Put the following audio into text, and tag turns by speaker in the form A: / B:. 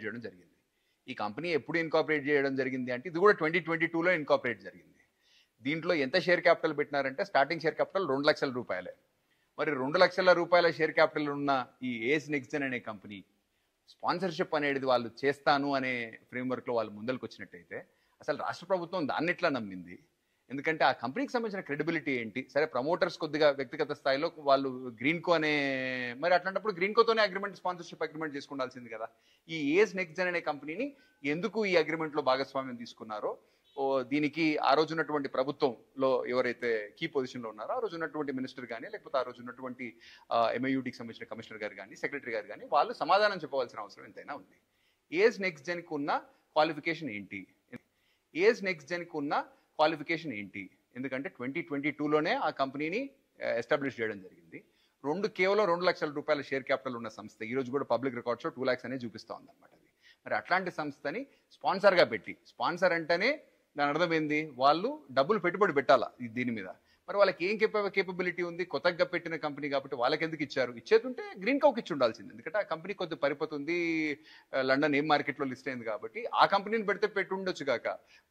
A: చేయడం జరిగింది. ఈ కంపెనీ ఎప్పుడు ఇన్కార్పొరేట్ చేయడం జరిగింది అంటే ఇది కూడా 2022లో ఇన్కార్పొరేట్ జరిగింది. దీంట్లో ఎంత షేర్ క్యాపిటల్ పెట్టినారంటే స్టార్టింగ్ షేర్ క్యాపిటల్ 2 లక్షల రూపాయలే. మరి 2 లక్షల రూపాయల షేర్ క్యాపిటల్ ఉన్న ఈ ఏస్ నెక్స్ట్జెన్ అనే కంపెనీ స్పాన్సర్షిప్ అనేది వాళ్ళు చేస్తాను అనే ఫ్రేమ్వర్క్లో వాళ్ళు ముందరికి వచ్చినట్టయితే అసలు రాష్ట్ర ప్రభుత్వం దాన్ని ఎట్లా నమ్మింది? ఎందుకంటే ఆ కంపెనీకి సంబంధించిన క్రెడిబిలిటీ ఏంటి? సరే ప్రమోటర్స్ కొద్దిగా వ్యక్తిగత స్థాయిలో వాళ్ళు గ్రీన్కో అనే మరి అట్లాంటప్పుడు గ్రీన్కోతోనే స్పాన్సర్షిప్ అగ్రిమెంట్ చేసుకుండాల్సింది కదా. ఈ ఏస్ నెక్స్ట్జెన్ అనే కంపెనీని ఎందుకు ఈ అగ్రిమెంట్లో భాగస్వామ్యం తీసుకున్నారో దీనికి ఆ రోజు ఉన్నటువంటి ప్రభుత్వంలో ఎవరైతే కీ పొజిషన్లో ఉన్నారో ఆ రోజు ఉన్నటువంటి మినిస్టర్ కానీ లేకపోతే ఆ రోజు ఉన్నటువంటి ఎంఐయుడికి సంబంధించిన కమిషనర్ గారు కానీ సెక్రటరీ గారు కానీ వాళ్ళు సమాధానం చెప్పవలసిన అవసరం ఎంతైనా ఉంది. ఏస్ నెక్స్ట్జెన్కి ఉన్న క్వాలిఫికేషన్ ఏంటి? ఏస్ నెక్స్ట్జెన్కి ఉన్న క్వాలిఫికేషన్ ఏంటి? ఎందుకంటే 2022లోనే ఆ కంపెనీని ఎస్టాబ్లిష్ చేయడం జరిగింది. కేవలం 2 లక్షల రూపాయల షేర్ క్యాపిటల్ ఉన్న సంస్థ ఈ రోజు కూడా పబ్లిక్ రికార్డ్స్లో 2 lakhs అనే చూపిస్తూ ఉందన్నమాట. అది మరి అట్లాంటి సంస్థని స్పాన్సర్గా పెట్టి, స్పాన్సర్ అంటేనే దాని అర్థం ఏంది? వాళ్ళు డబ్బులు పెట్టుబడి పెట్టాలా దీని మీద. మరి వాళ్ళకి ఏం కేపబిలిటీ ఉంది? కొత్తగా పెట్టిన కంపెనీ కాబట్టి వాళ్ళకి ఎందుకు ఇచ్చారు? ఇచ్చేతుంటే గ్రీన్కోకి ఇచ్చి ఉండాల్సింది. ఎందుకంటే ఆ కంపెనీ కొద్ది పరిపతి ఉంది, లండన్ ఏం మార్కెట్లో లిస్ట్ అయింది కాబట్టి ఆ కంపెనీని పెడితే పెట్టి ఉండొచ్చు కాక